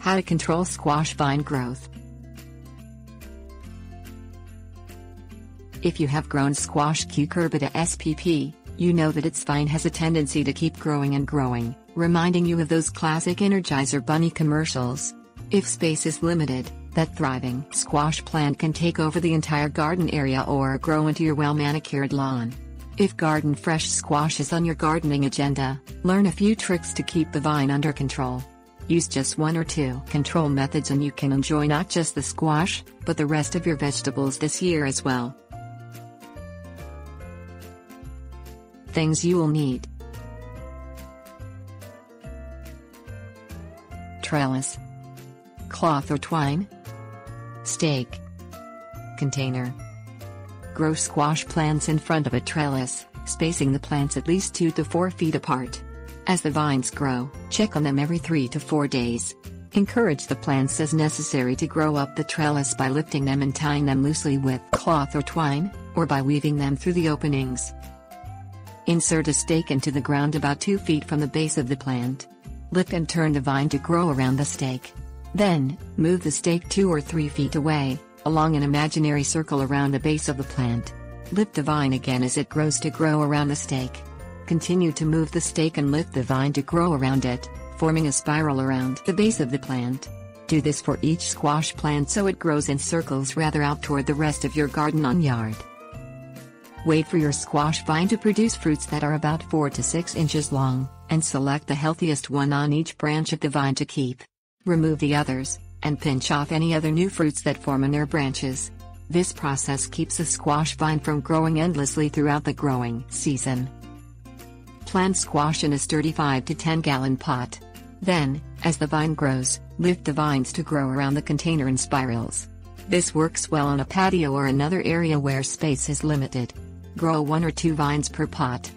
How to control squash vine growth. If you have grown squash Cucurbita spp, you know that its vine has a tendency to keep growing and growing, reminding you of those classic Energizer bunny commercials. If space is limited, that thriving squash plant can take over the entire garden area or grow into your well-manicured lawn. If garden fresh squash is on your gardening agenda, learn a few tricks to keep the vine under control. Use just one or two control methods and you can enjoy not just the squash, but the rest of your vegetables this year as well. Things you will need: trellis, cloth or twine, stake, container. Grow squash plants in front of a trellis, spacing the plants at least 2 to 4 feet apart. As the vines grow, check on them every 3 to 4 days. Encourage the plants as necessary to grow up the trellis by lifting them and tying them loosely with cloth or twine, or by weaving them through the openings. Insert a stake into the ground about 2 feet from the base of the plant. Lift and turn the vine to grow around the stake. Then, move the stake 2 or 3 feet away, along an imaginary circle around the base of the plant. Lift the vine again as it grows to grow around the stake. Continue to move the stake and lift the vine to grow around it, forming a spiral around the base of the plant. Do this for each squash plant so it grows in circles rather out toward the rest of your garden or yard. Wait for your squash vine to produce fruits that are about 4 to 6 inches long, and select the healthiest one on each branch of the vine to keep. Remove the others, and pinch off any other new fruits that form on their branches. This process keeps the squash vine from growing endlessly throughout the growing season. Plant squash in a sturdy 5 to 10 gallon pot. Then, as the vine grows, lift the vines to grow around the container in spirals. This works well on a patio or another area where space is limited. Grow 1 or 2 vines per pot.